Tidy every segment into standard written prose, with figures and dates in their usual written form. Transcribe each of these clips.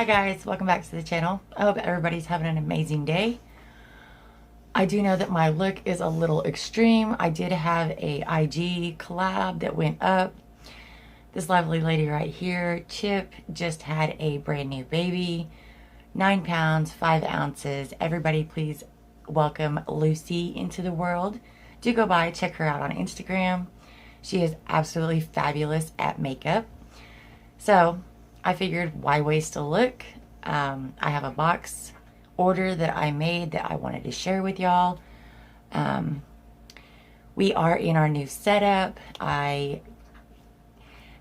Hi guys, welcome back to the channel. I hope everybody's having an amazing day. I do know that my look is a little extreme. I did have a IG collab that went up. This lovely lady right here, Chip, just had a brand new baby. 9 pounds, 5 ounces. Everybody please welcome Lucy into the world. Do go by, check her out on Instagram. She is absolutely fabulous at makeup. So I figured, why waste a look? I have a box order that I made that I wanted to share with y'all. We are in our new setup. I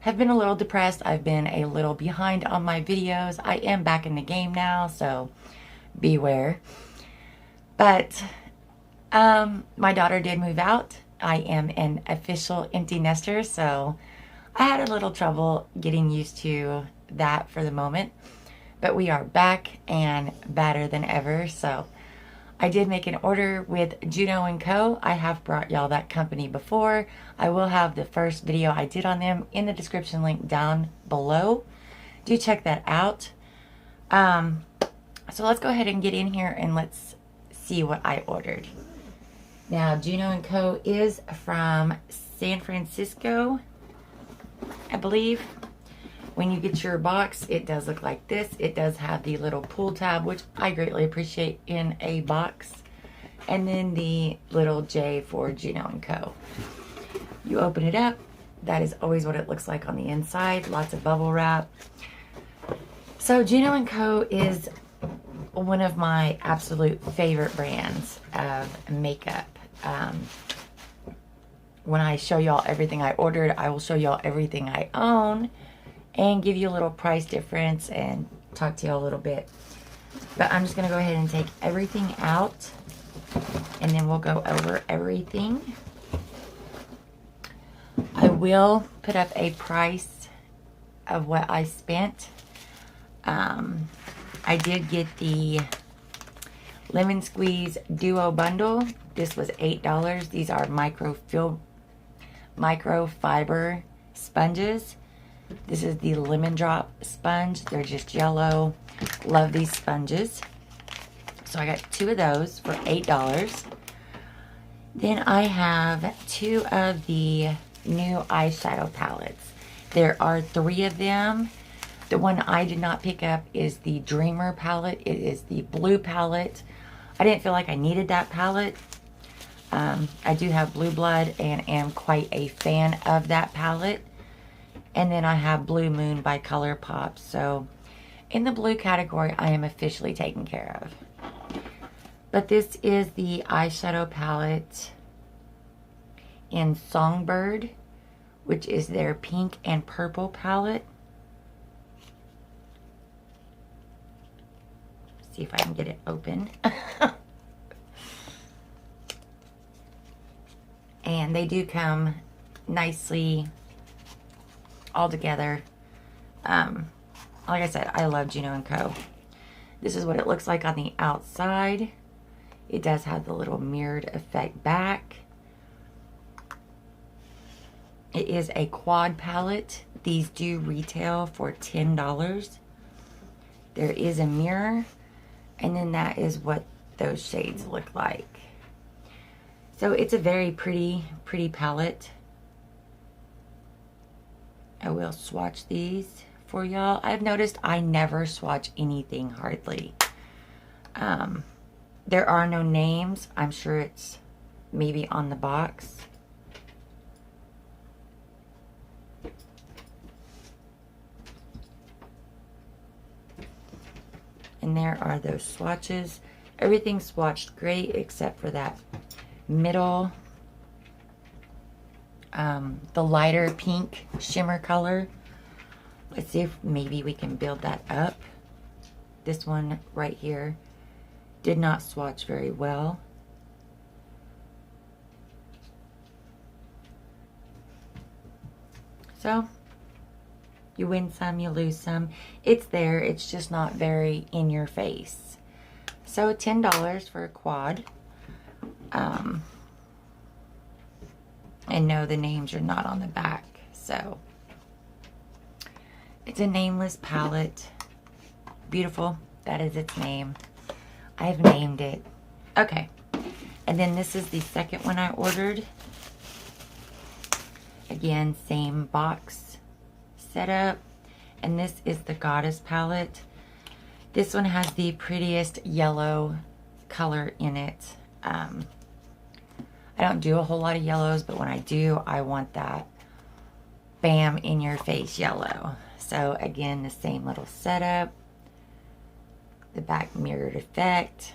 have been a little depressed. I've been a little behind on my videos. I am back in the game now, so beware. But my daughter did move out. I am an official empty nester, so I had a little trouble getting used to that for the moment, but we are back and better than ever. So I did make an order with Juno Co. I have brought y'all that company before. I will have the first video I did on them in the description link down below. Do check that out. So let's go ahead and get in here and let's see what I ordered. Now, Juno Co. is from San Francisco, I believe. When you get your box, it does look like this. It does have the little pull tab, which I greatly appreciate in a box. And then the little J for Juno Co. You open it up. That is always what it looks like on the inside. Lots of bubble wrap. So Juno Co. is one of my absolute favorite brands of makeup. When I show y'all everything I ordered, I will show y'all everything I own and give you a little price difference and talk to y'all a little bit. But I'm just going to go ahead and take everything out and then we'll go over everything. I will put up a price of what I spent. I did get the Lemon Squeeze Duo Bundle. This was $8. These are microfiber sponges. This is the Lemon Drop sponge. They're just yellow. Love these sponges. So I got 2 of those for $8. Then I have 2 of the new eyeshadow palettes. There are 3 of them. The one I did not pick up is the Dreamer palette. It is the blue palette. I didn't feel like I needed that palette. I do have Blue Blood and am quite a fan of that palette. And then I have Blue Moon by ColourPop. So in the blue category, I am officially taken care of. But this is the eyeshadow palette in Songbird, which is their pink and purple palette. See if I can get it open. And they do come nicely all together. Like I said, I love Juno Co. This is what it looks like on the outside. It does have the little mirrored effect back. It is a quad palette. These do retail for $10. There is a mirror, and then that is what those shades look like. So it's a very pretty palette. I will swatch these for y'all. I've noticed I never swatch anything hardly. There are no names. I'm sure it's maybe on the box. And there are those swatches. Everything's swatched great except for that middle, the lighter pink shimmer color. Let's see if maybe we can build that up. This one right here did not swatch very well. So you win some, you lose some. It's there, it's just not very in your face. So $10 for a quad. And no, the names are not on the back. So it's a nameless palette. beautiful. That is its name. I've named it. Okay. And then this is the second one I ordered. Again, same box setup. And this is the Goddess palette. This one has the prettiest yellow color in it. I don't do a whole lot of yellows, but when I do, I want that bam in your face yellow. So again, the same little setup. The back mirrored effect.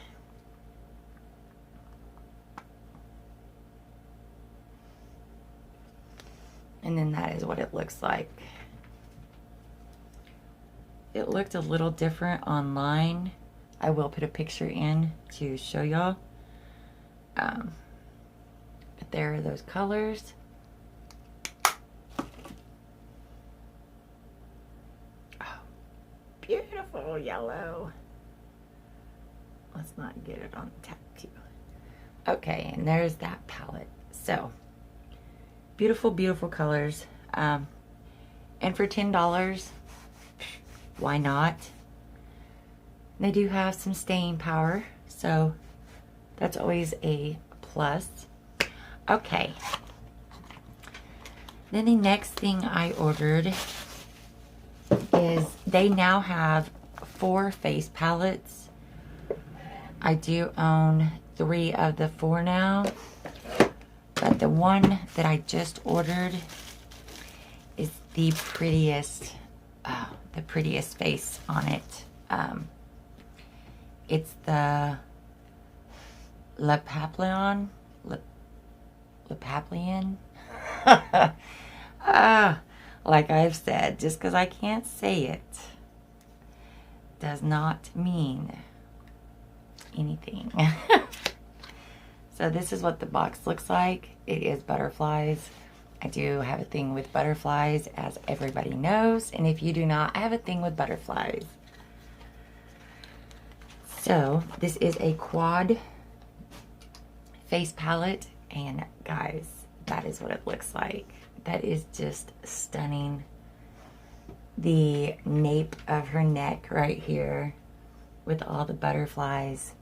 And then that is what it looks like. It looked a little different online. I will put a picture in to show y'all. But there are those colors. Oh, beautiful yellow. Let's not get it on the tattoo. Okay, and there's that palette. So, beautiful, beautiful colors. And for $10, why not? They do have some staying power, so that's always a plus. Okay. Then the next thing I ordered is they now have 4 face palettes. I do own 3 of the 4 now, but the one that I just ordered is the prettiest face on it. It's the Lepaplion. Like I've said, just because I can't say it does not mean anything. So this is what the box looks like. It is butterflies. I do have a thing with butterflies, as everybody knows. And if you do not, I have a thing with butterflies. So this is a quad face palette. And guys, that is what it looks like. That is just stunning. The nape of her neck right here with all the butterflies.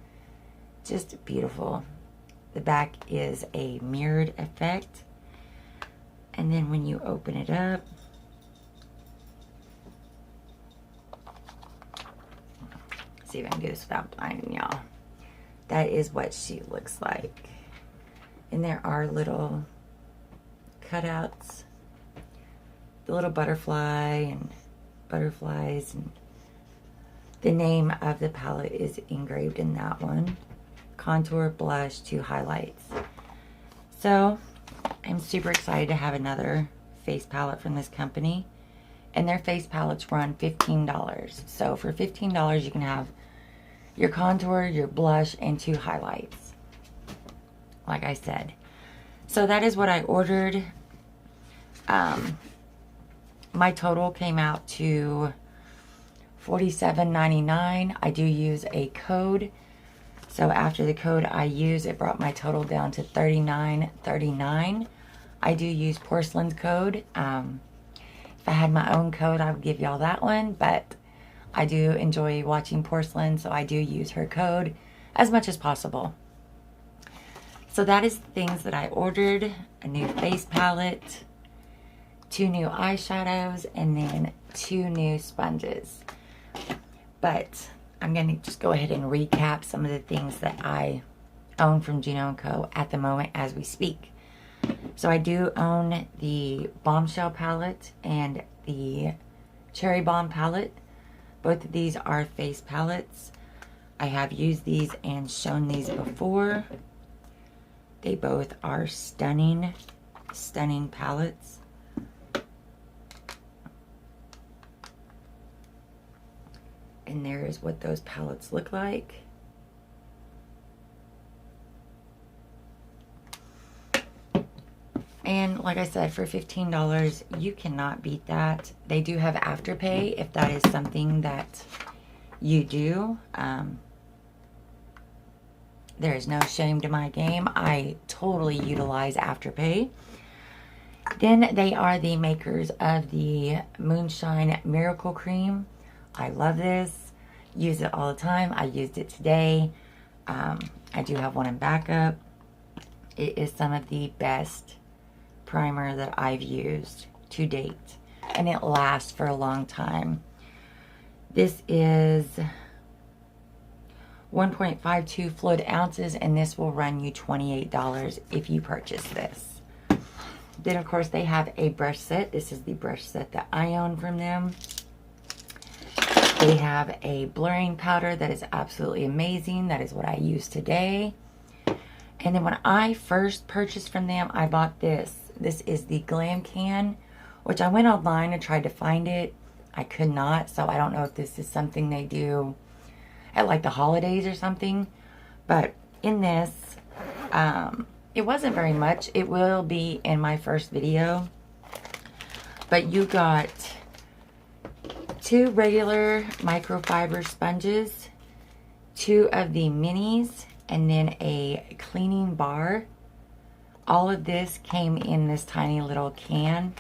Just beautiful. The back is a mirrored effect. And then when you open it up, see if I can do this without blinding y'all. That is what she looks like. And there are little cutouts, the little butterfly and butterflies, and the name of the palette is engraved in that one. Contour, blush, 2 highlights. So I'm super excited to have another face palette from this company. And their face palettes run $15. So for $15 you can have your contour, your blush, and 2 highlights. Like I said. So that is what I ordered. My total came out to $47.99. I do use a code. So after the code I use, it brought my total down to $39.39. I do use Porcelain's code. If I had my own code, I would give y'all that one. But I do enjoy watching Porcelain, so I do use her code as much as possible. So that is the things that I ordered. A new face palette, 2 new eyeshadows, and then 2 new sponges. But I'm going to just go ahead and recap some of the things that I own from Juno Co at the moment as we speak. So I do own the Bombshell palette and the Cherry Bomb palette. Both of these are face palettes. I have used these and shown these before. They both are stunning, stunning palettes. And there is what those palettes look like. And like I said, for $15, you cannot beat that. They do have Afterpay if that is something that you do. There is no shame to my game. I totally utilize Afterpay. Then they are the makers of the Moonshine Miracle Cream. I love this. use it all the time. I used it today. I do have one in backup. It is some of the best primer that I've used to date, and it lasts for a long time. This is 1.52 fluid ounces, and this will run you $28 if you purchase this. Then, of course, they have a brush set. This is the brush set that I own from them. They have a blurring powder that is absolutely amazing. That is what I use today. And then when I first purchased from them, I bought this. This is the Glam Can, which I went online and tried to find it. I could not, so I don't know if this is something they do at like the holidays or something. But in this, it wasn't very much. It will be in my first video. But you got 2 regular microfiber sponges, 2 of the minis, and then a cleaning bar. All of this came in this tiny little can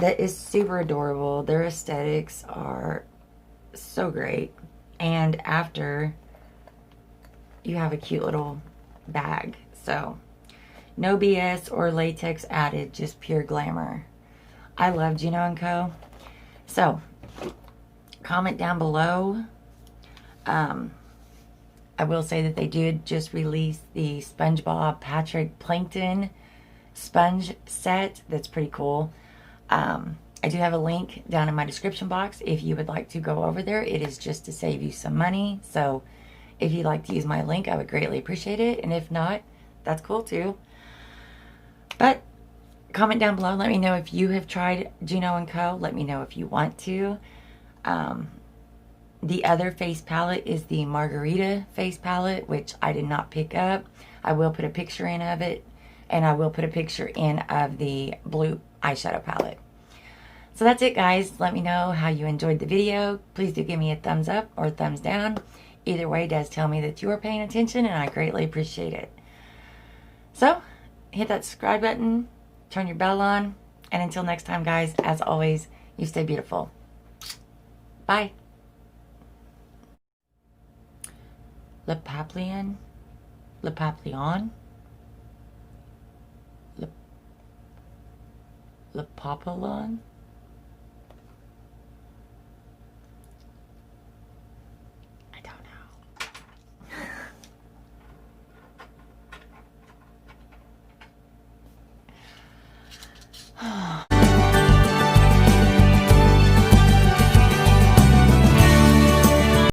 that is super adorable. Their aesthetics are so great. And after, you have a cute little bag. So, no BS or latex added, just pure glamour. I love Juno Co. So, comment down below. I will say that they did just release the SpongeBob Patrick Plankton sponge set. That's pretty cool. I do have a link down in my description box if you would like to go over there. It is just to save you some money. So if you'd like to use my link, I would greatly appreciate it. And if not, that's cool too. But comment down below. Let me know if you have tried Juno Co. Let me know if you want to. The other face palette is the Margarita face palette, which I did not pick up. I will put a picture in of it, and I will put a picture in of the blue eyeshadow palette. So that's it, guys. Let me know how you enjoyed the video. Please do give me a thumbs up or a thumbs down. Either way does tell me that you are paying attention, and I greatly appreciate it. So, hit that subscribe button, turn your bell on, and until next time, guys, as always, you stay beautiful. Bye. Le Papillon, Le Papillon.